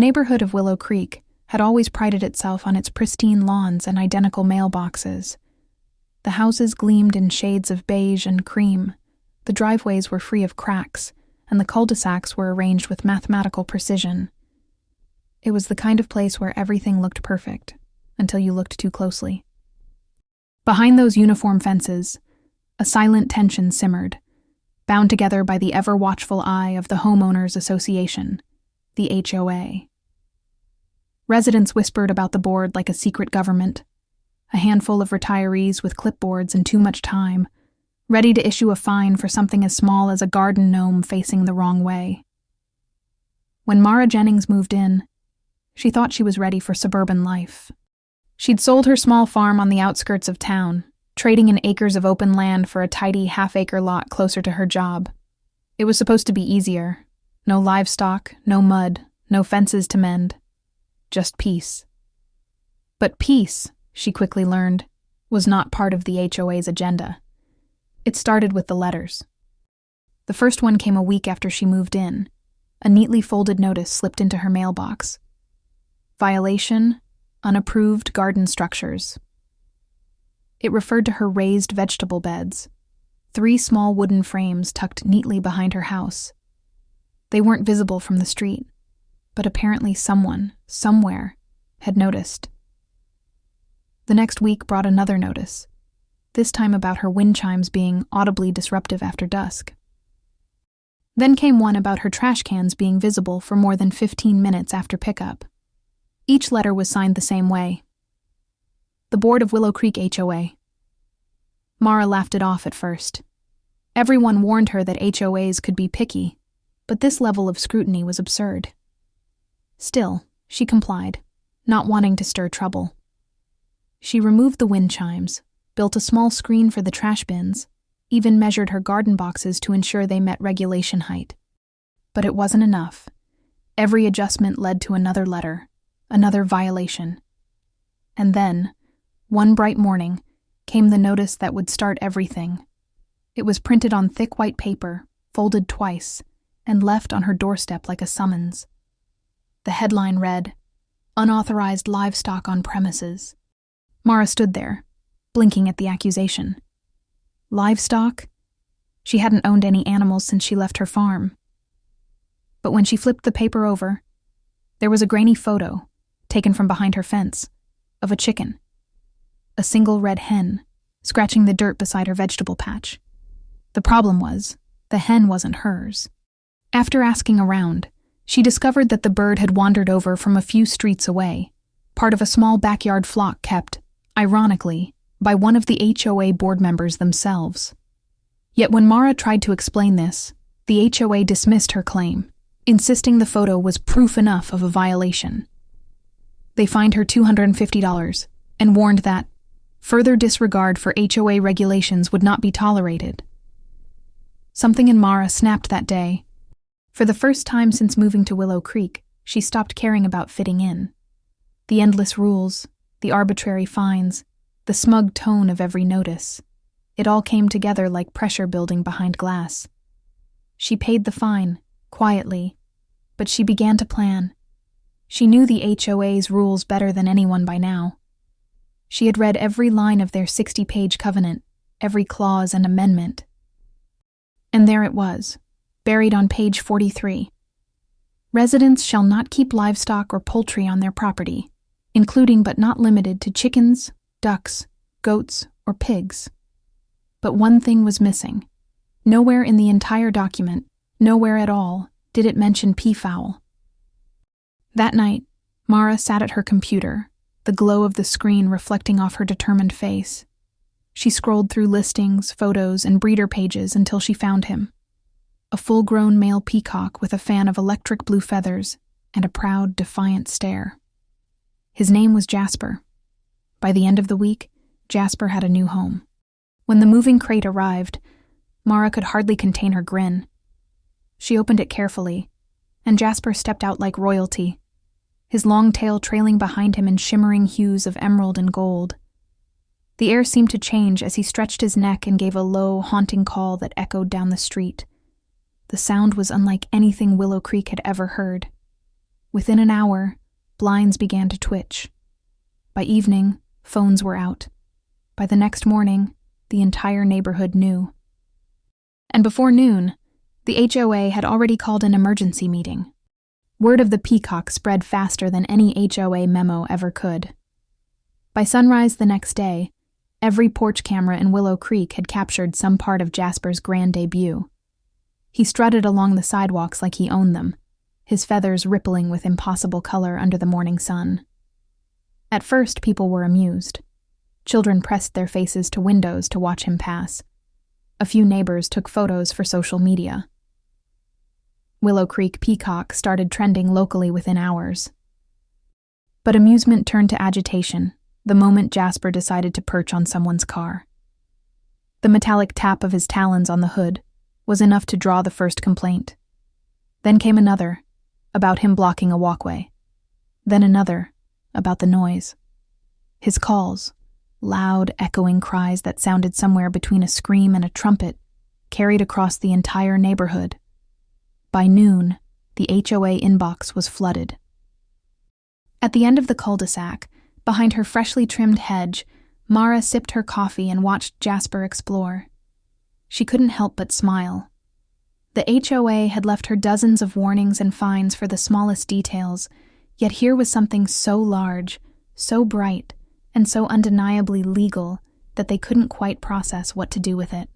neighborhood of Willow Creek had always prided itself on its pristine lawns and identical mailboxes. The houses gleamed in shades of beige and cream, the driveways were free of cracks, and the cul-de-sacs were arranged with mathematical precision. It was the kind of place where everything looked perfect, until you looked too closely. Behind those uniform fences, a silent tension simmered, bound together by the ever-watchful eye of the Homeowners Association, the HOA. Residents whispered about the board like a secret government, a handful of retirees with clipboards and too much time, ready to issue a fine for something as small as a garden gnome facing the wrong way. When Mara Jennings moved in, she thought she was ready for suburban life. She'd sold her small farm on the outskirts of town, trading in acres of open land for a tidy half-acre lot closer to her job. It was supposed to be easier. No livestock, no mud, no fences to mend. Just peace. But peace, she quickly learned, was not part of the HOA's agenda. It started with the letters. The first one came a week after she moved in. A neatly folded notice slipped into her mailbox. Violation, unapproved garden structures. It referred to her raised vegetable beds, 3 small wooden frames tucked neatly behind her house. They weren't visible from the street, but apparently someone, somewhere, had noticed. The next week brought another notice, this time about her wind chimes being audibly disruptive after dusk. Then came one about her trash cans being visible for more than 15 minutes after pickup. Each letter was signed the same way. The Board of Willow Creek HOA. Mara laughed it off at first. Everyone warned her that HOAs could be picky, but this level of scrutiny was absurd. Still, she complied, not wanting to stir trouble. She removed the wind chimes, built a small screen for the trash bins, even measured her garden boxes to ensure they met regulation height. But it wasn't enough. Every adjustment led to another letter, another violation. And then, one bright morning, came the notice that would start everything. It was printed on thick white paper, folded twice, and left on her doorstep like a summons. The headline read, "Unauthorized livestock on premises." Mara stood there, blinking at the accusation. Livestock? She hadn't owned any animals since she left her farm. But when she flipped the paper over, there was a grainy photo, taken from behind her fence, of a chicken. A single red hen, scratching the dirt beside her vegetable patch. The problem was, the hen wasn't hers. After asking around, she discovered that the bird had wandered over from a few streets away, part of a small backyard flock kept, ironically, by one of the HOA board members themselves. Yet when Mara tried to explain this, the HOA dismissed her claim, insisting the photo was proof enough of a violation. They fined her $250 and warned that further disregard for HOA regulations would not be tolerated. Something in Mara snapped that day. For the first time since moving to Willow Creek, she stopped caring about fitting in. The endless rules, the arbitrary fines, the smug tone of every notice. It all came together like pressure building behind glass. She paid the fine, quietly, but she began to plan. She knew the HOA's rules better than anyone by now. She had read every line of their 60-page covenant, every clause and amendment. And there it was, buried on page 43. Residents shall not keep livestock or poultry on their property, including but not limited to chickens, ducks, goats, or pigs. But one thing was missing. Nowhere in the entire document, nowhere at all, did it mention peafowl. That night, Mara sat at her computer, the glow of the screen reflecting off her determined face. She scrolled through listings, photos, and breeder pages until she found him. A full-grown male peacock with a fan of electric blue feathers and a proud, defiant stare. His name was Jasper. By the end of the week, Jasper had a new home. When the moving crate arrived, Mara could hardly contain her grin. She opened it carefully, and Jasper stepped out like royalty, his long tail trailing behind him in shimmering hues of emerald and gold. The air seemed to change as he stretched his neck and gave a low, haunting call that echoed down the street. The sound was unlike anything Willow Creek had ever heard. Within an hour, blinds began to twitch. By evening, phones were out. By the next morning, the entire neighborhood knew. And before noon, the HOA had already called an emergency meeting. Word of the Peacock spread faster than any HOA memo ever could. By sunrise the next day, every porch camera in Willow Creek had captured some part of Jasper's grand debut. He strutted along the sidewalks like he owned them, his feathers rippling with impossible color under the morning sun. At first, people were amused. Children pressed their faces to windows to watch him pass. A few neighbors took photos for social media. Willow Creek Peacock started trending locally within hours. But amusement turned to agitation the moment Jasper decided to perch on someone's car. The metallic tap of his talons on the hood was enough to draw the first complaint. Then came another, about him blocking a walkway. Then another, about the noise. His calls, loud, echoing cries that sounded somewhere between a scream and a trumpet, carried across the entire neighborhood. By noon, the HOA inbox was flooded. At the end of the cul-de-sac, behind her freshly trimmed hedge, Mara sipped her coffee and watched Jasper explore. She couldn't help but smile. The HOA had left her dozens of warnings and fines for the smallest details, yet here was something so large, so bright, and so undeniably legal that they couldn't quite process what to do with it.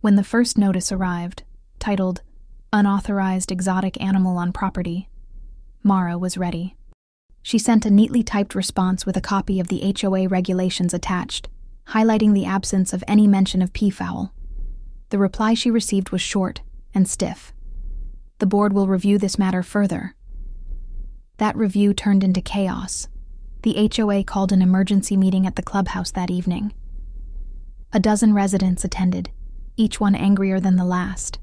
When the first notice arrived, titled "Unauthorized Exotic Animal on Property," Mara was ready. She sent a neatly typed response with a copy of the HOA regulations attached, highlighting the absence of any mention of peafowl. The reply she received was short and stiff. "The board will review this matter further." That review turned into chaos. The HOA called an emergency meeting at the clubhouse that evening. A dozen residents attended, each one angrier than the last.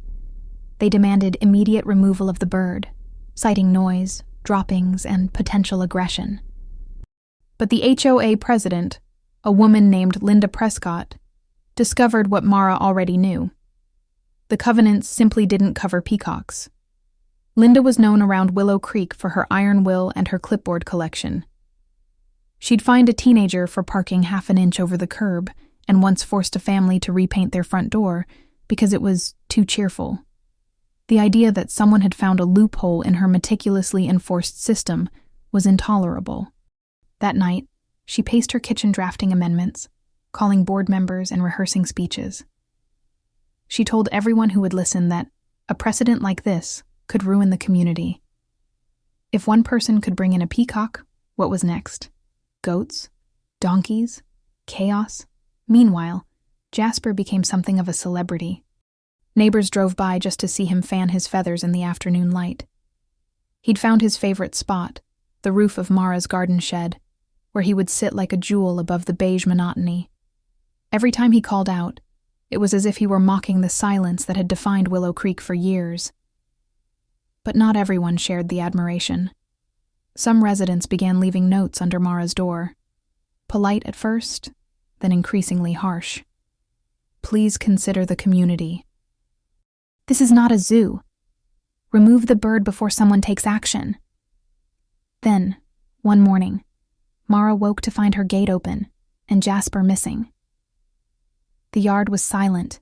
They demanded immediate removal of the bird, citing noise, droppings, and potential aggression. But the HOA president, a woman named Linda Prescott, discovered what Mara already knew. The covenants simply didn't cover peacocks. Linda was known around Willow Creek for her iron will and her clipboard collection. She'd fined a teenager for parking half an inch over the curb and once forced a family to repaint their front door because it was too cheerful. The idea that someone had found a loophole in her meticulously enforced system was intolerable. That night, she paced her kitchen drafting amendments, calling board members and rehearsing speeches. She told everyone who would listen that a precedent like this could ruin the community. If one person could bring in a peacock, what was next? Goats? Donkeys? Chaos? Meanwhile, Jasper became something of a celebrity. Neighbors drove by just to see him fan his feathers in the afternoon light. He'd found his favorite spot, the roof of Mara's garden shed, where he would sit like a jewel above the beige monotony. Every time he called out, it was as if he were mocking the silence that had defined Willow Creek for years. But not everyone shared the admiration. Some residents began leaving notes under Mara's door. Polite at first, then increasingly harsh. "Please consider the community. This is not a zoo. Remove the bird before someone takes action." Then, one morning, Mara woke to find her gate open and Jasper missing. The yard was silent,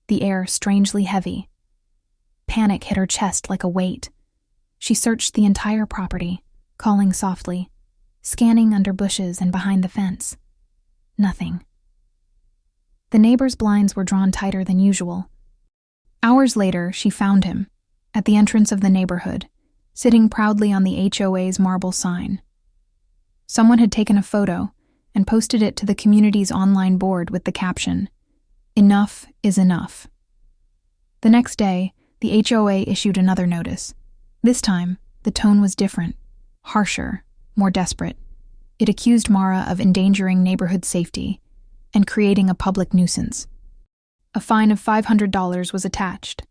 the air strangely heavy. Panic hit her chest like a weight. She searched the entire property, calling softly, scanning under bushes and behind the fence. Nothing. The neighbors' blinds were drawn tighter than usual. Hours later, she found him, at the entrance of the neighborhood, sitting proudly on the HOA's marble sign. Someone had taken a photo and posted it to the community's online board with the caption, "Enough is enough." The next day, the HOA issued another notice. This time, the tone was different, harsher, more desperate. It accused Mara of endangering neighborhood safety and creating a public nuisance. A fine of $500 was attached,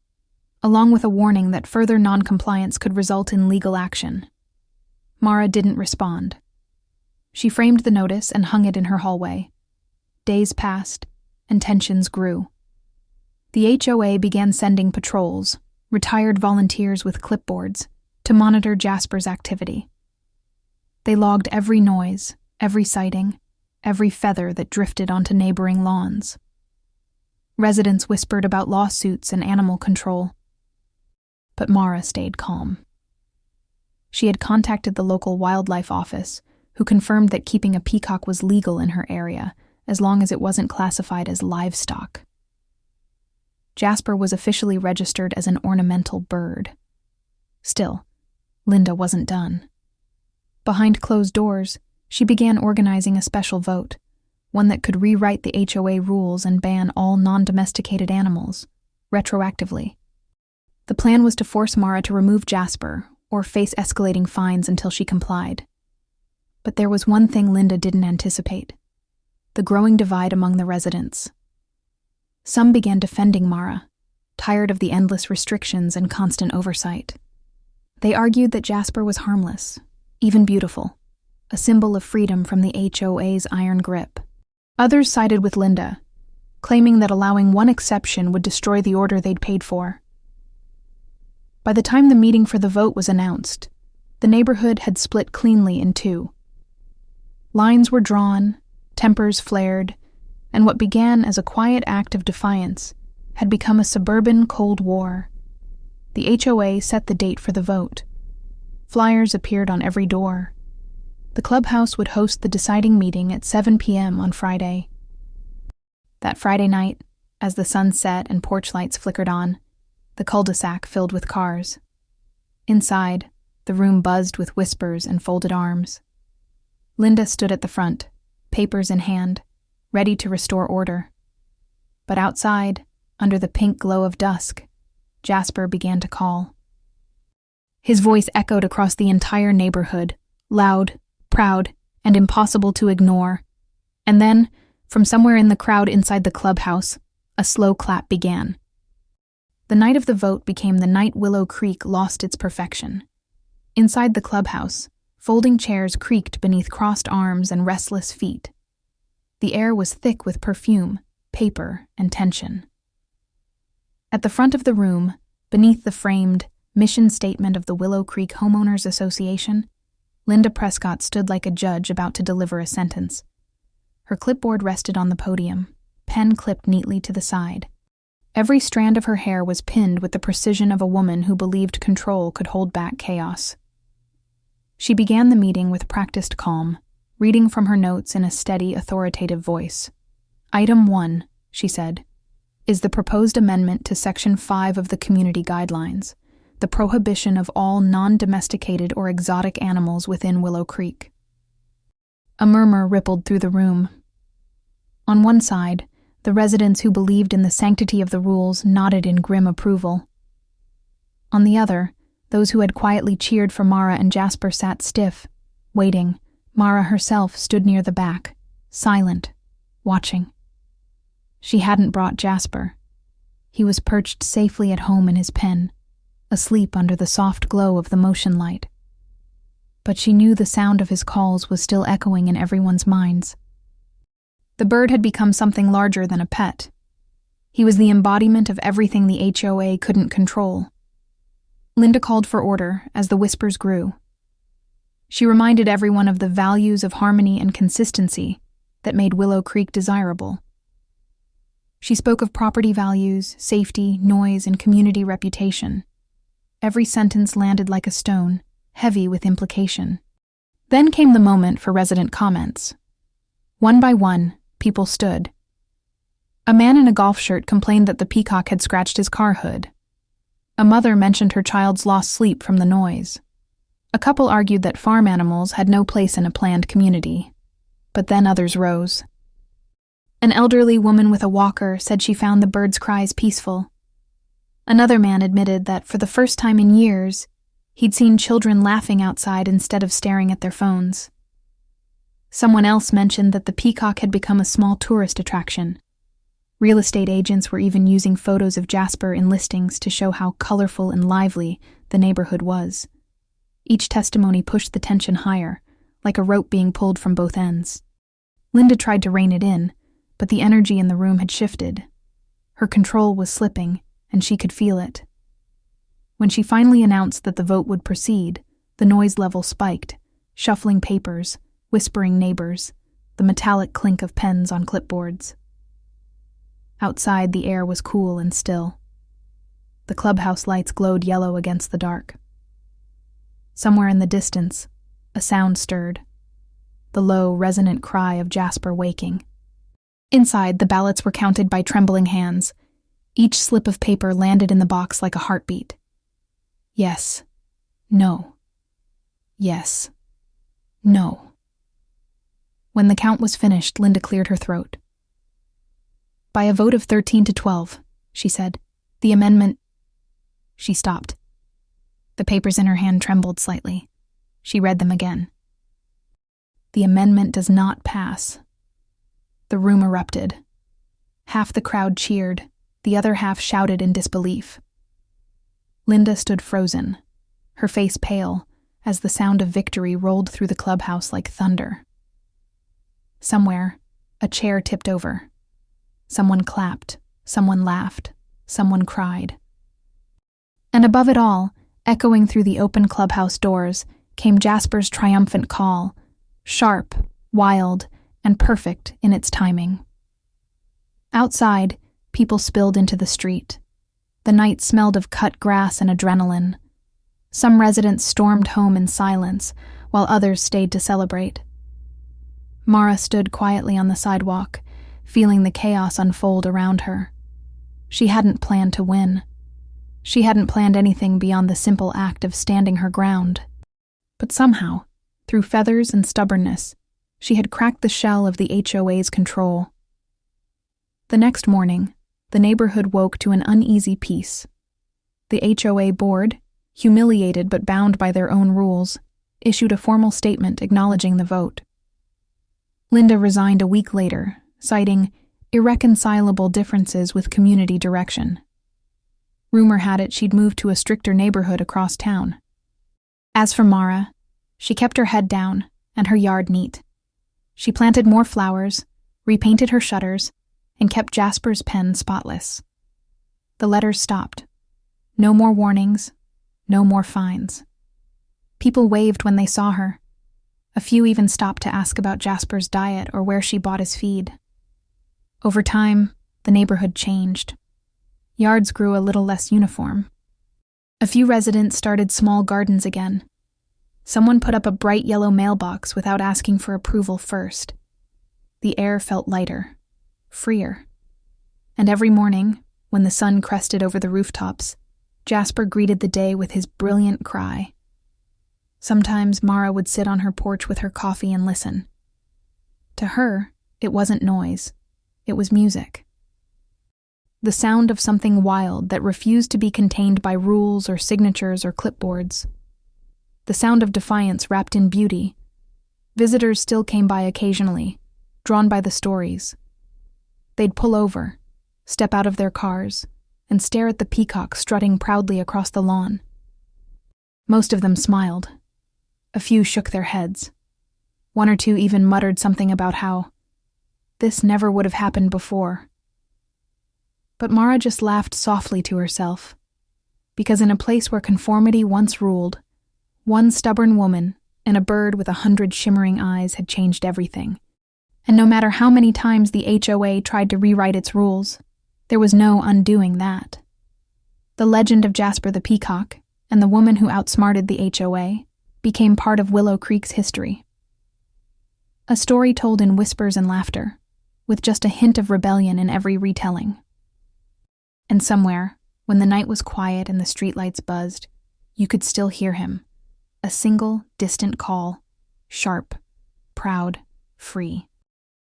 along with a warning that further noncompliance could result in legal action. Mara didn't respond. She framed the notice and hung it in her hallway. Days passed, and tensions grew. The HOA began sending patrols, retired volunteers with clipboards, to monitor Jasper's activity. They logged every noise, every sighting, every feather that drifted onto neighboring lawns. Residents whispered about lawsuits and animal control. But Mara stayed calm. She had contacted the local wildlife office, who confirmed that keeping a peacock was legal in her area, as long as it wasn't classified as livestock. Jasper was officially registered as an ornamental bird. Still, Linda wasn't done. Behind closed doors, she began organizing a special vote, one that could rewrite the HOA rules and ban all non-domesticated animals, retroactively. The plan was to force Mara to remove Jasper, or face escalating fines until she complied. But there was one thing Linda didn't anticipate: the growing divide among the residents. Some began defending Mara, tired of the endless restrictions and constant oversight. They argued that Jasper was harmless, even beautiful, a symbol of freedom from the HOA's iron grip. Others sided with Linda, claiming that allowing one exception would destroy the order they'd paid for. By the time the meeting for the vote was announced, the neighborhood had split cleanly in two. Lines were drawn, tempers flared, and what began as a quiet act of defiance had become a suburban Cold War. The HOA set the date for the vote. Flyers appeared on every door. The clubhouse would host the deciding meeting at 7 p.m. on Friday. That Friday night, as the sun set and porch lights flickered on, the cul-de-sac filled with cars. Inside, the room buzzed with whispers and folded arms. Linda stood at the front, papers in hand, ready to restore order. But outside, under the pink glow of dusk, Jasper began to call. His voice echoed across the entire neighborhood, loud, proud, and impossible to ignore. And then, from somewhere in the crowd inside the clubhouse, a slow clap began. The night of the vote became the night Willow Creek lost its perfection. Inside the clubhouse, folding chairs creaked beneath crossed arms and restless feet. The air was thick with perfume, paper, and tension. At the front of the room, beneath the framed mission statement of the Willow Creek Homeowners Association, Linda Prescott stood like a judge about to deliver a sentence. Her clipboard rested on the podium, pen clipped neatly to the side. Every strand of her hair was pinned with the precision of a woman who believed control could hold back chaos. She began the meeting with practiced calm, reading from her notes in a steady, authoritative voice. Item 1, she said, is the proposed amendment to Section 5 of the Community Guidelines, the prohibition of all non-domesticated or exotic animals within Willow Creek. A murmur rippled through the room. On one side, the residents who believed in the sanctity of the rules nodded in grim approval. On the other, those who had quietly cheered for Mara and Jasper sat stiff, waiting. Mara herself stood near the back, silent, watching. She hadn't brought Jasper. He was perched safely at home in his pen, asleep under the soft glow of the motion light. But she knew the sound of his calls was still echoing in everyone's minds. The bird had become something larger than a pet. He was the embodiment of everything the HOA couldn't control. Linda called for order as the whispers grew. She reminded everyone of the values of harmony and consistency that made Willow Creek desirable. She spoke of property values, safety, noise, and community reputation. Every sentence landed like a stone, heavy with implication. Then came the moment for resident comments. One by one, people stood. A man in a golf shirt complained that the peacock had scratched his car hood. A mother mentioned her child's lost sleep from the noise. A couple argued that farm animals had no place in a planned community. But then others rose. An elderly woman with a walker said she found the birds' cries peaceful. Another man admitted that for the first time in years, he'd seen children laughing outside instead of staring at their phones. Someone else mentioned that the peacock had become a small tourist attraction. Real estate agents were even using photos of Jasper in listings to show how colorful and lively the neighborhood was. Each testimony pushed the tension higher, like a rope being pulled from both ends. Linda tried to rein it in, but the energy in the room had shifted. Her control was slipping, and she could feel it. When she finally announced that the vote would proceed, the noise level spiked, shuffling papers, whispering neighbors, the metallic clink of pens on clipboards. Outside, the air was cool and still. The clubhouse lights glowed yellow against the dark. Somewhere in the distance, a sound stirred, the low, resonant cry of Jasper waking. Inside, the ballots were counted by trembling hands. Each slip of paper landed in the box like a heartbeat. Yes. No. Yes. No. When the count was finished, Linda cleared her throat. By a vote of 13-12, she said, the amendment... She stopped. The papers in her hand trembled slightly. She read them again. The amendment does not pass. The room erupted. Half the crowd cheered, the other half shouted in disbelief. Linda stood frozen, her face pale, as the sound of victory rolled through the clubhouse like thunder. Somewhere, a chair tipped over. Someone clapped, someone laughed, someone cried. And above it all, echoing through the open clubhouse doors, came Jasper's triumphant call, sharp, wild, and perfect in its timing. Outside, people spilled into the street. The night smelled of cut grass and adrenaline. Some residents stormed home in silence, while others stayed to celebrate. Mara stood quietly on the sidewalk, feeling the chaos unfold around her. She hadn't planned to win. She hadn't planned anything beyond the simple act of standing her ground. But somehow, through feathers and stubbornness, she had cracked the shell of the HOA's control. The next morning, the neighborhood woke to an uneasy peace. The HOA board, humiliated but bound by their own rules, issued a formal statement acknowledging the vote. Linda resigned a week later, citing irreconcilable differences with community direction. Rumor had it she'd moved to a stricter neighborhood across town. As for Mara, she kept her head down and her yard neat. She planted more flowers, repainted her shutters, and kept Jasper's pen spotless. The letters stopped. No more warnings, no more fines. People waved when they saw her. A few even stopped to ask about Jasper's diet or where she bought his feed. Over time, the neighborhood changed. Yards grew a little less uniform. A few residents started small gardens again. Someone put up a bright yellow mailbox without asking for approval first. The air felt lighter, freer. And every morning, when the sun crested over the rooftops, Jasper greeted the day with his brilliant cry. Sometimes Mara would sit on her porch with her coffee and listen. To her, it wasn't noise. It was music. The sound of something wild that refused to be contained by rules or signatures or clipboards. The sound of defiance wrapped in beauty. Visitors still came by occasionally, drawn by the stories. They'd pull over, step out of their cars, and stare at the Peacock strutting proudly across the lawn. Most of them smiled. A few shook their heads. One or two even muttered something about how this never would have happened before. But Mara just laughed softly to herself, because in a place where conformity once ruled, one stubborn woman and a bird with 100 shimmering eyes had changed everything. And no matter how many times the HOA tried to rewrite its rules, there was no undoing that. The legend of Jasper the Peacock and the woman who outsmarted the HOA became part of Willow Creek's history. A story told in whispers and laughter, with just a hint of rebellion in every retelling. And somewhere, when the night was quiet and the streetlights buzzed, you could still hear him. A single, distant call, sharp, proud, free.